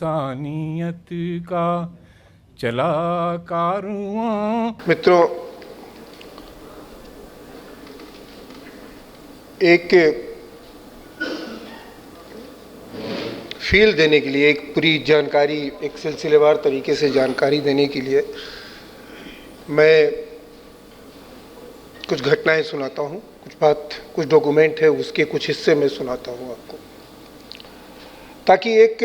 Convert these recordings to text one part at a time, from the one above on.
इंसानियत का चला कारवां। मित्रों, एक फील देने के लिए, एक पूरी जानकारी, एक सिलसिलेवार तरीके से जानकारी देने के लिए मैं कुछ घटनाएं सुनाता हूं, कुछ डॉक्यूमेंट है, उसके कुछ हिस्से में सुनाता हूं आपको, ताकि एक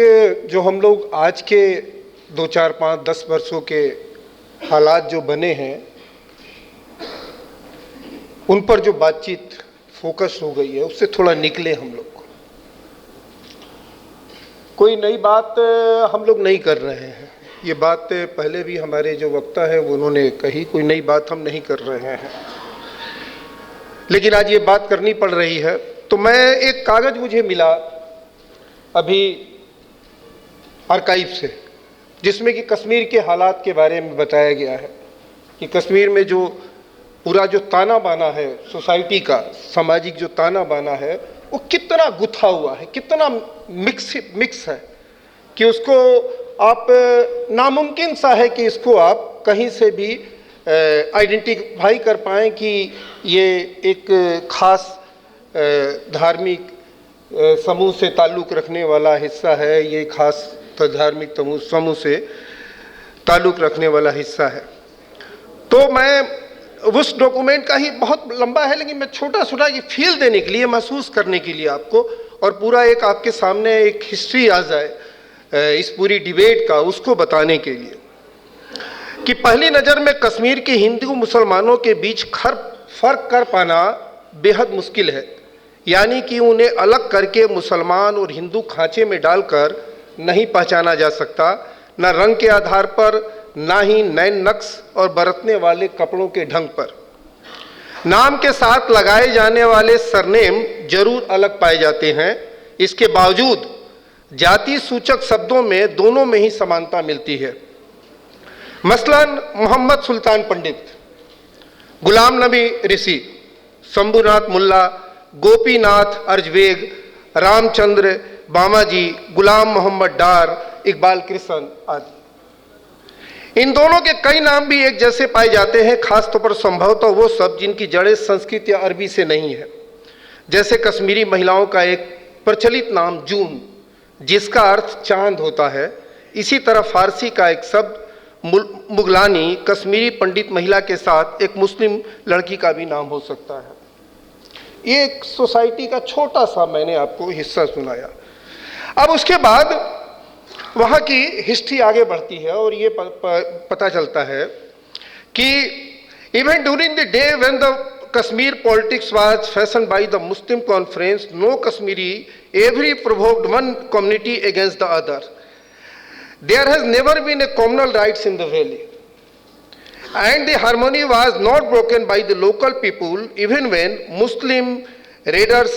जो हम लोग आज के 2, 4, 5, 10 वर्षों के हालात जो बने हैं उन पर जो बातचीत फोकस हो गई है उससे थोड़ा निकले हम लोग। कोई नई बात हम लोग नहीं कर रहे हैं, ये बात पहले भी हमारे जो वक्ता है वो उन्होंने कही, कोई नई बात हम नहीं कर रहे हैं, लेकिन आज ये बात करनी पड़ रही है। तो मैं एक कागज मुझे मिला अभी आर्काइव से, जिसमें कि कश्मीर के हालात के बारे में बताया गया है कि कश्मीर में जो पूरा जो ताना बाना है सोसाइटी का, सामाजिक जो ताना बाना है वो कितना गुथा हुआ है, कितना मिक्स है कि उसको आप नामुमकिन सा है कि इसको आप कहीं से भी आइडेंटिफाई कर पाएँ कि ये एक खास धार्मिक समूह से ताल्लुक़ रखने वाला हिस्सा है, ये खास धार्मिक समूह से ताल्लुक़ रखने वाला हिस्सा है। तो मैं उस डॉक्यूमेंट का ही, बहुत लंबा है लेकिन मैं छोटा छोटा ये फील देने के लिए, महसूस करने के लिए आपको, और पूरा एक आपके सामने एक हिस्ट्री आ जाए इस पूरी डिबेट का, उसको बताने के लिए कि पहली नज़र में कश्मीर के हिंदू मुसलमानों के बीच फ़र्क कर पाना बेहद मुश्किल है, यानी कि उन्हें अलग करके मुसलमान और हिंदू खांचे में डालकर नहीं पहचाना जा सकता, न रंग के आधार पर, ना ही नए नक्श और बरतने वाले कपड़ों के ढंग पर। नाम के साथ लगाए जाने वाले सरनेम जरूर अलग पाए जाते हैं, इसके बावजूद जाति सूचक शब्दों में दोनों में ही समानता मिलती है। मसलन मोहम्मद सुल्तान पंडित, गुलाम नबी ऋषि, शंभुनाथ मुल्ला, गोपीनाथ अर्जवेग, रामचंद्र बामाजी, गुलाम मोहम्मद डार, इकबाल कृष्ण आदि। इन दोनों के कई नाम भी एक जैसे पाए जाते हैं, खासतौर पर संभवतः वो सब जिनकी जड़ें संस्कृत या अरबी से नहीं है, जैसे कश्मीरी महिलाओं का एक प्रचलित नाम जून, जिसका अर्थ चांद होता है। इसी तरह फारसी का एक शब्द मुगलानी कश्मीरी पंडित महिला के साथ एक मुस्लिम लड़की का भी नाम हो सकता है। ये एक सोसाइटी का छोटा सा मैंने आपको हिस्सा सुनाया। अब उसके बाद वहाँ की हिस्ट्री आगे बढ़ती है और ये पता चलता है कि even during the day when the Kashmir politics was fashioned by the Muslim Conference, no Kashmiri every provoked one community against the other. There has never been a communal rights in the valley and the harmony was not broken by the local people even when Muslim raiders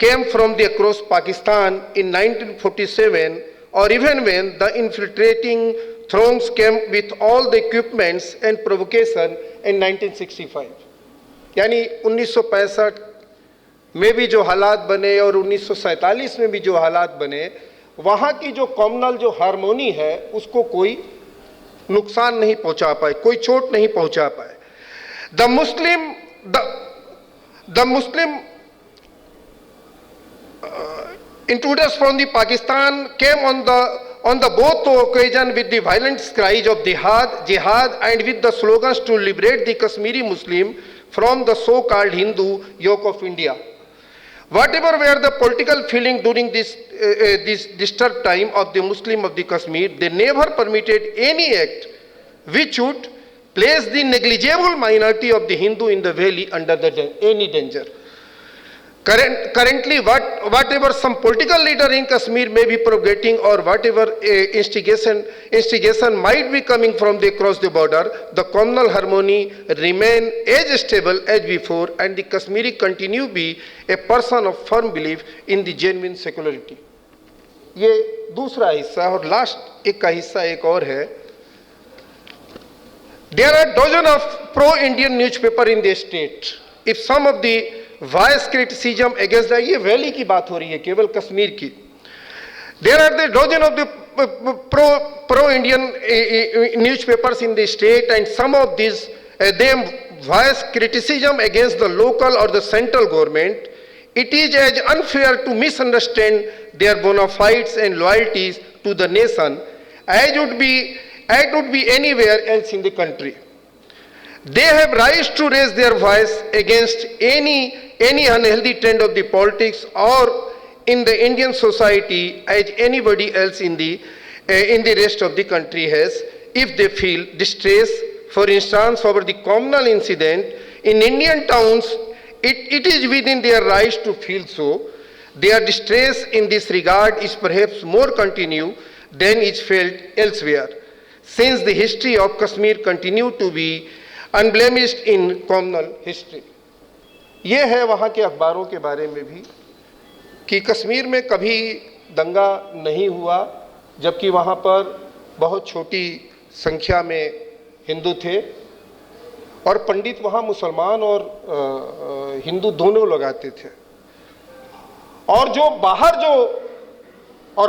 came from the across Pakistan in 1947, or even when the infiltrating throngs came with all the equipments and provocation in 1965। यानी 1965 में भी जो हालात बने और 1947 में भी जो हालात बने, वहाँ की जो कम्युनल जो हारमोनी है उसको कोई नुकसान नहीं पहुंचा पाए, कोई चोट नहीं पहुंचा पाए। The Muslim intruders from the Pakistan came on the both occasion with the violent cries of jihad and with the slogans to liberate the Kashmiri Muslim from the so-called Hindu yoke of India. Whatever were the political feeling during this disturbed time of the Muslim of the Kashmir, they never permitted any act which would place the negligible minority of the Hindu in the valley under any danger. Currently, whatever some political leader in Kashmir may be propagating, or whatever instigation might be coming from across the border, the communal harmony remain as stable as before, and the Kashmiri continue to be a person of firm belief in the genuine secularity. ये दूसरा हिस्सा, और last एक का हिस्सा एक और है। There are dozen of pro-Indian newspaper in the state. If some of the voice criticism against the, ये वैली की बात हो रही है, केवल कश्मीर की। There are the dozen of the pro-Indian newspapers in the state, and some of these, they voice criticism against the local or the central government. It is as unfair to misunderstand their bona fides and loyalties to the nation as would be anywhere else in the country. They have right to raise their voice against any unhealthy trend of the politics or in the Indian society as anybody else in the rest of the country has, if they feel distress. For instance, over the communal incident in Indian towns, it is within their rights to feel so. Their distress in this regard is perhaps more continued than is felt elsewhere, since the history of Kashmir continue to be unblemished in communal history. ये है वहाँ के अखबारों के बारे में भी कि कश्मीर में कभी दंगा नहीं हुआ, जबकि वहाँ पर बहुत छोटी संख्या में हिंदू थे और पंडित वहाँ मुसलमान और हिंदू दोनों लोग आते थे। और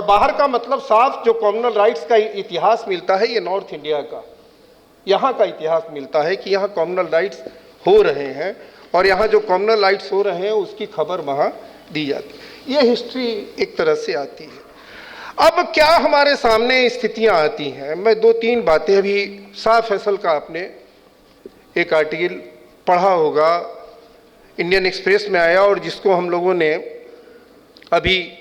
बाहर का मतलब साफ जो कम्युनल राइट्स का इतिहास मिलता है, ये नॉर्थ इंडिया का, यहाँ का इतिहास मिलता है कि यहाँ कम्युनल राइट्स हो रहे हैं और यहाँ जो कम्युनल राइट्स हो रहे हैं उसकी खबर वहाँ दी जाती है। ये हिस्ट्री एक तरह से आती है। अब क्या हमारे सामने स्थितियाँ आती हैं, मैं दो तीन बातें, अभी शाह फैसल का आपने एक आर्टिकल पढ़ा होगा, इंडियन एक्सप्रेस में आया, और जिसको हम लोगों ने अभी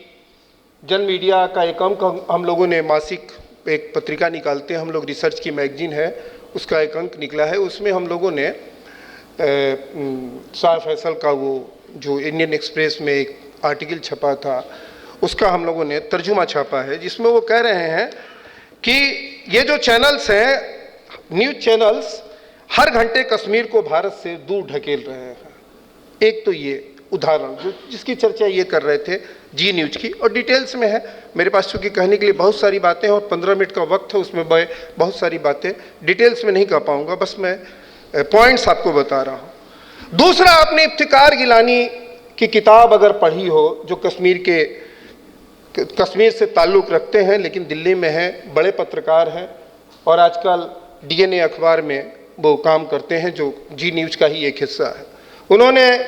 जन मीडिया का एक अंक, हम लोगों ने मासिक एक पत्रिका निकालते हैं हम लोग, रिसर्च की मैगजीन है, उसका एक अंक निकला है, उसमें हम लोगों ने शाह फैसल का वो जो इंडियन एक्सप्रेस में एक आर्टिकल छपा था उसका हम लोगों ने तर्जुमा छापा है, जिसमें वो कह रहे हैं कि ये जो चैनल्स हैं, न्यूज़ चैनल्स, हर घंटे कश्मीर को भारत से दूर ढकेल रहे हैं। एक तो ये उदाहरण जिसकी चर्चा ये कर रहे थे जी न्यूज़ की, और डिटेल्स में है, मेरे पास चूँकि कहने के लिए बहुत सारी बातें हैं और 15 मिनट का वक्त है, उसमें बहुत सारी बातें डिटेल्स में नहीं कह पाऊँगा, बस मैं पॉइंट्स आपको बता रहा हूँ। दूसरा, आपने इफ्तिकार गिलानी की किताब अगर पढ़ी हो, जो कश्मीर से ताल्लुक़ रखते हैं लेकिन दिल्ली में हैं, बड़े पत्रकार हैं और आजकल DNA अखबार में वो काम करते हैं, जो जी न्यूज़ का ही एक हिस्सा है। उन्होंने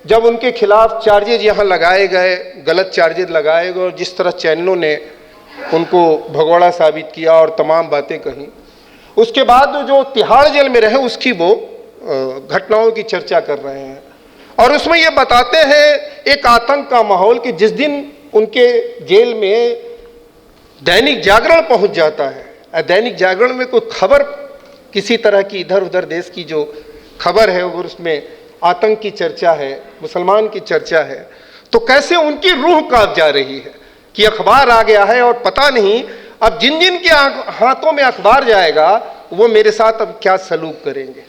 जब उनके खिलाफ चार्जेज यहाँ लगाए गए, गलत चार्जेज लगाए गए और जिस तरह चैनलों ने उनको भगोड़ा साबित किया और तमाम बातें कहीं, उसके बाद जो तिहाड़ जेल में रहे उसकी वो घटनाओं की चर्चा कर रहे हैं और उसमें ये बताते हैं एक आतंक का माहौल कि जिस दिन उनके जेल में दैनिक जागरण पहुंच जाता है, दैनिक जागरण में कोई खबर किसी तरह की इधर उधर देश की जो खबर है अगर उसमें आतंक की चर्चा है, मुसलमान की चर्चा है, तो कैसे उनकी रूह कांप जा रही है कि अखबार आ गया है और पता नहीं अब जिन जिन के हाथों में अखबार जाएगा वो मेरे साथ अब क्या सलूक करेंगे।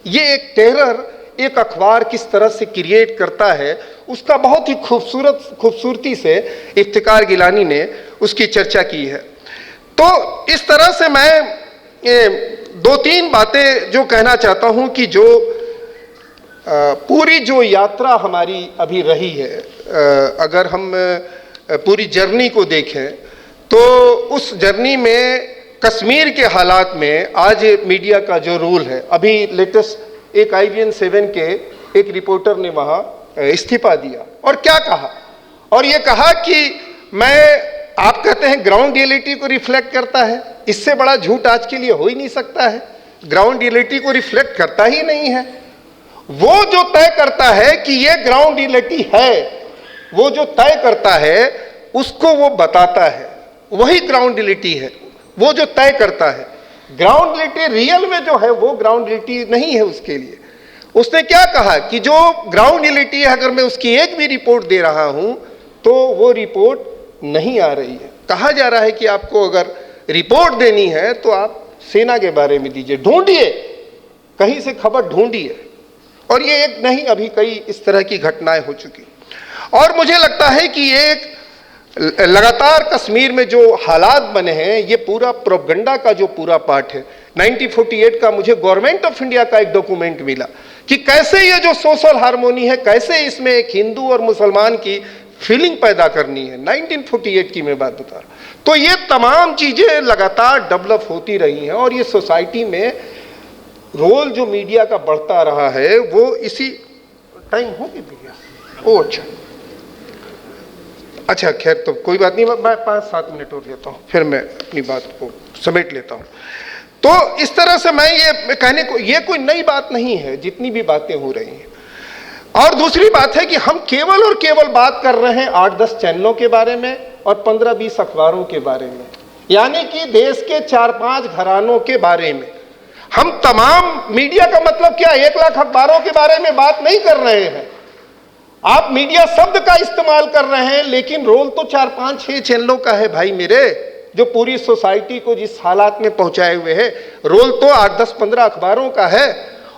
ये एक टेरर एक अखबार किस तरह से क्रिएट करता है, उसका बहुत ही खूबसूरती से इफ्तिकार गिलानी ने उसकी चर्चा की है। तो इस तरह से मैं दो तीन बातें जो कहना चाहता हूं कि जो पूरी जो यात्रा हमारी अभी रही है, अगर हम पूरी जर्नी को देखें तो उस जर्नी में कश्मीर के हालात में आज मीडिया का जो रोल है, अभी लेटेस्ट एक IBN 7 के एक रिपोर्टर ने वहाँ इस्तीफा दिया और क्या कहा, और ये कहा कि आप कहते हैं ग्राउंड रियलिटी को रिफ्लेक्ट करता है, इससे बड़ा झूठ आज के लिए हो ही नहीं सकता है। ग्राउंड रियलिटी को रिफ्लेक्ट करता ही नहीं है। वो जो तय करता है कि ये ग्राउंड रियलिटी है, वो जो तय करता है उसको वो बताता है, वही ग्राउंड रियलिटी है। वो जो तय करता है, ग्राउंड रियलिटी रियल में जो है वो ग्राउंड रियलिटी नहीं है उसके लिए। उसने क्या कहा कि जो ग्राउंड रियलिटी है अगर मैं उसकी एक भी रिपोर्ट दे रहा हूं तो वो रिपोर्ट नहीं आ रही है। कहा जा रहा है कि आपको अगर रिपोर्ट देनी है तो आप सेना के बारे में दीजिए, ढूंढिए, कहीं से खबर ढूंढिए। और ये एक नहीं, अभी कई इस तरह की घटनाएं हो चुकी। और मुझे लगता है कि ये एक लगातार कश्मीर में जो हालात बने हैं, ये पूरा प्रोपगंडा का जो पूरा पार्ट है। 1948 का मुझे गवर्नमेंट ऑफ इंडिया का एक डॉक्यूमेंट मिला कि कैसे ये जो सोशल हार्मोनी है, कैसे इसमें एक हिंदू और मुसलमान की फीलिंग पैदा करनी है। 1948 की मैं बात बता रहा हूं। तो ये तमाम चीजें लगातार डेवलप होती रही हैं और ये सोसाइटी में रोल जो मीडिया का बढ़ता रहा है वो इसी टाइम हो गया भैया। ओ अच्छा खैर, तो कोई बात नहीं, मैं 5-7 मिनट और लेता हूँ, फिर मैं अपनी बात को समेट लेता हूँ। तो इस तरह से मैं ये कहने को, ये कोई नई बात नहीं है जितनी भी बातें हो रही हैं। और दूसरी बात है कि हम केवल और केवल बात कर रहे हैं 8-10 चैनलों के बारे में और 15-20 अखबारों के बारे में, यानी कि देश के 4-5 घरानों के बारे में। हम तमाम मीडिया का मतलब क्या, 1 लाख अखबारों के बारे में बात नहीं कर रहे हैं। आप मीडिया शब्द का इस्तेमाल कर रहे हैं, लेकिन रोल तो 4-5-6 चैनलों का है भाई मेरे, जो पूरी सोसाइटी को जिस हालात में पहुंचाए हुए है। रोल तो 8-10-15 अखबारों का है।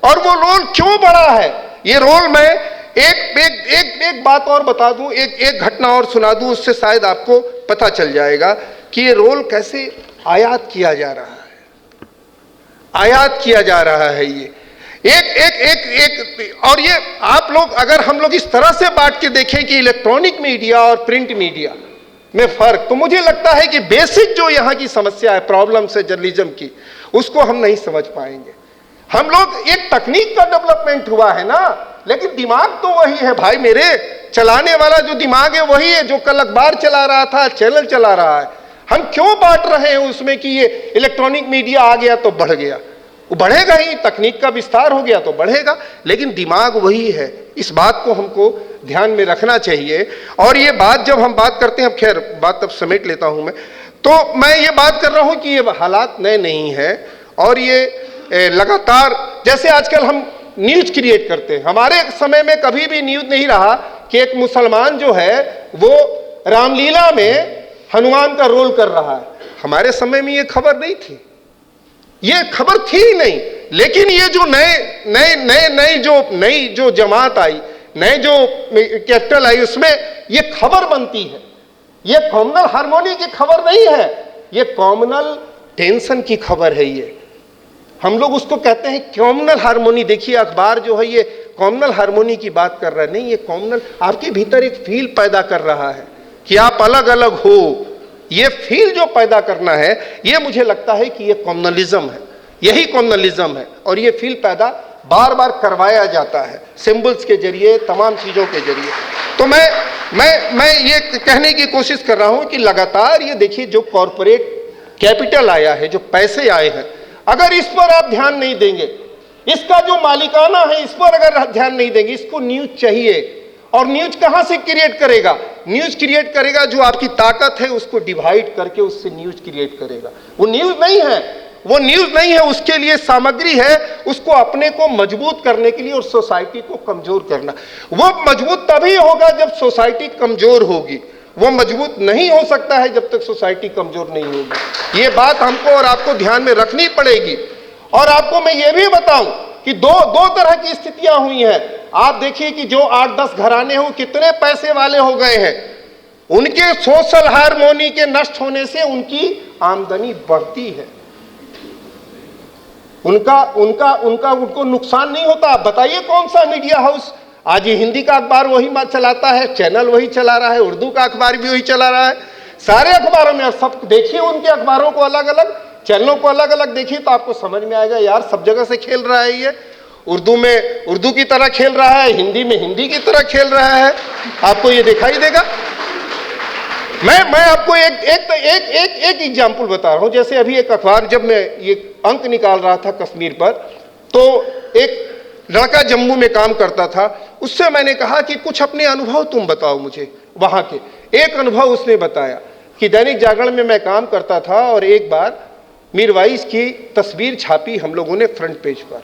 और वो रोल क्यों बड़ा है, ये रोल मैं एक बात और बता दूं, एक घटना और सुना दूं, उससे शायद आपको पता चल जाएगा कि ये रोल कैसे आयात किया जा रहा है। आयात किया जा रहा है ये एक और ये आप लोग, अगर हम लोग इस तरह से बांट के देखें कि इलेक्ट्रॉनिक मीडिया और प्रिंट मीडिया में फर्क, तो मुझे लगता है कि बेसिक जो यहाँ की समस्या है, प्रॉब्लम्स है जर्नलिज्म की, उसको हम नहीं समझ पाएंगे। हम लोग, एक तकनीक का डेवलपमेंट हुआ है ना, लेकिन दिमाग तो वही है भाई मेरे, चलाने वाला जो दिमाग है वही है जो कल अखबार चला रहा था, चैनल चला रहा है। हम क्यों बांट रहे हैं उसमें कि ये इलेक्ट्रॉनिक मीडिया आ गया तो बढ़ गया? वो बढ़ेगा ही, तकनीक का विस्तार हो गया तो बढ़ेगा, लेकिन दिमाग वही है। इस बात को हमको ध्यान में रखना चाहिए। और ये बात जब हम बात करते हैं, अब खैर बात अब समेट लेता हूं मैं, तो मैं ये बात कर रहा हूं कि ये हालात नए नहीं है और ये लगातार, जैसे आजकल हम न्यूज क्रिएट करते हैं, हमारे समय में कभी भी न्यूज नहीं रहा कि एक मुसलमान जो है वो रामलीला में हनुमान का रोल कर रहा है। हमारे समय में ये खबर नहीं थी, ये खबर थी ही नहीं। लेकिन ये जो नई जो जमात आई, नए जो कैपिटल आई, उसमें ये खबर बनती है। ये कॉमनल हार्मोनी की खबर नहीं है, ये कॉमनल टेंशन की खबर है। ये हम लोग उसको कहते हैं कॉमनल हार्मोनी। देखिए अखबार जो है ये कॉमनल हार्मोनी की बात कर रहा है, नहीं, ये कॉमनल आपके भीतर एक फील पैदा कर रहा है कि आप अलग अलग हो। ये फील जो पैदा करना है, ये मुझे लगता है कि ये कॉमनलिज्म है, यही कॉमनलिज्म है। और ये फील पैदा बार बार करवाया जाता है सिंबल्स के जरिए, तमाम चीज़ों के जरिए। तो मैं ये कहने की कोशिश कर रहा हूं कि लगातार ये देखिए जो कॉरपोरेट कैपिटल आया है, जो पैसे आए हैं, अगर इस पर आप ध्यान नहीं देंगे, इसका जो मालिकाना है इस पर अगर ध्यान नहीं देंगे, इसको न्यूज चाहिए। और न्यूज कहां से क्रिएट करेगा? न्यूज क्रिएट करेगा जो आपकी ताकत है उसको डिवाइड करके उससे न्यूज क्रिएट करेगा। वो न्यूज नहीं है, वो न्यूज नहीं है, उसके लिए सामग्री है, उसको अपने को मजबूत करने के लिए और सोसाइटी को कमजोर करना। वो मजबूत तभी होगा जब सोसाइटी कमजोर होगी। वो मजबूत नहीं हो सकता है जब तक सोसाइटी कमजोर नहीं होगी। ये बात हमको और आपको ध्यान में रखनी पड़ेगी। और आपको मैं ये भी बताऊं कि दो तरह की स्थितियां हुई हैं। आप देखिए कि जो 8-10 घराने हो कितने पैसे वाले हो गए हैं, उनके सोशल हार्मोनी के नष्ट होने से उनकी आमदनी बढ़ती है, उनको नुकसान नहीं होता। बताइए कौन सा मीडिया हाउस आज ये हिंदी का अखबार वही चलाता है, चैनल वही चला रहा है, उर्दू का अखबार भी वही चला रहा है, सारे अखबारों में। सब देखिए उनके अखबारों को अलग अलग, चैनलों को अलग अलग देखिए तो आपको समझ में आएगा यार सब जगह से खेल रहा है ये। उर्दू में उर्दू की तरह खेल रहा है, हिंदी में हिंदी की तरह खेल रहा है, आपको ये दिखाई देगा। मैं आपको एक एग्जाम्पल बता रहा हूं। जैसे अभी एक अखबार, जब मैं ये अंक निकाल रहा था कश्मीर पर, तो एक लड़का जम्मू में काम करता था, उससे मैंने कहा कि कुछ अपने अनुभव तुम बताओ मुझे वहां के। एक अनुभव उसने बताया कि दैनिक जागरण में मैं काम करता था और एक बार मीरवाइज की तस्वीर छापी हम लोगों ने फ्रंट पेज पर।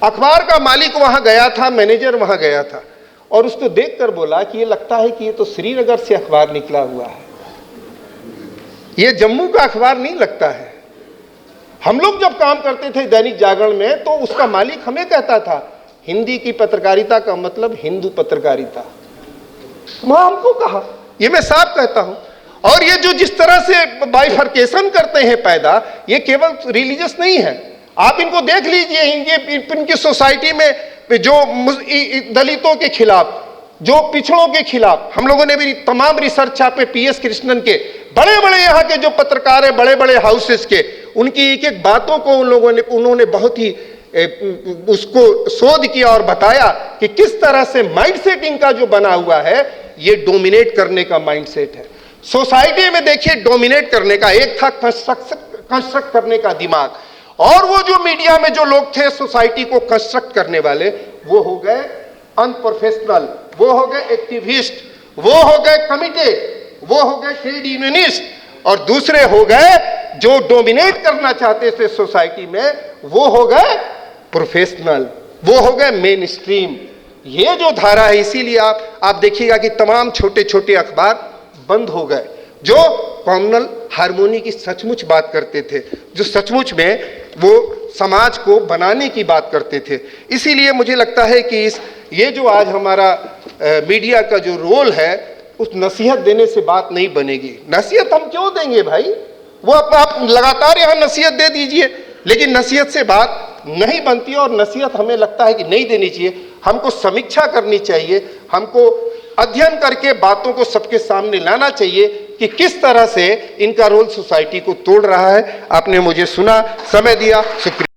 अखबार का मालिक वहां गया था, मैनेजर वहां गया था और उसको देखकर बोला कि ये लगता है कि ये तो श्रीनगर से अखबार निकला हुआ है, ये जम्मू का अखबार नहीं लगता है। हम लोग जब काम करते थे दैनिक जागरण में तो उसका मालिक हमें कहता था हिंदी की पत्रकारिता का मतलब हिंदू पत्रकारिता। वहां हमको कहा, ये मैं साफ कहता हूं। और ये जो जिस तरह से बाइफर्केशन करते हैं पैदा, ये केवल रिलीजियस नहीं है। आप इनको देख लीजिए, इनकी सोसाइटी में जो दलितों के खिलाफ जो पिछड़ों के खिलाफ, हम लोगों ने भी तमाम रिसर्च छापे पीएस कृष्णन के, बड़े बड़े यहाँ के जो पत्रकार है, बड़े बड़े हाउसेस के, उनकी एक एक बातों को उन्होंने बहुत ही उसको शोध किया और बताया कि किस तरह से माइंडसेट इनका जो बना हुआ है, ये डोमिनेट करने का माइंडसेट है। सोसाइटी में देखिए डोमिनेट करने का, एक था कंस्ट्रक्ट करने का दिमाग, और वो जो मीडिया में जो लोग थे सोसाइटी को कंस्ट्रक्ट करने वाले, वो हो गए अनप्रोफेशनल, वो हो गए एक्टिविस्ट, वो हो गए कमिटेड, वो हो गए ट्रेड यूनियनिस्ट, और दूसरे हो गए जो डोमिनेट करना चाहते थे सोसाइटी में, वो हो गए प्रोफेशनल, वो हो गए मेन स्ट्रीम। ये जो धारा है, इसीलिए आप देखिएगा कि तमाम छोटे छोटे अखबार बंद हो गए जो कॉम्युनल हार्मोनी की सचमुच बात करते थे, जो सचमुच में वो समाज को बनाने की बात करते थे। इसीलिए मुझे लगता है कि ये जो आज हमारा मीडिया का जो रोल है, उस नसीहत देने से बात नहीं बनेगी। नसीहत हम क्यों देंगे भाई, वो आप लगातार यहाँ नसीहत दे दीजिए, लेकिन नसीहत से बात नहीं बनती, और नसीहत हमें लगता है कि नहीं देनी चाहिए। हमको समीक्षा करनी चाहिए, हमको अध्ययन करके बातों को सबके सामने लाना चाहिए कि किस तरह से इनका रोल सोसाइटी को तोड़ रहा है। आपने मुझे सुना, समय दिया, शुक्रिया।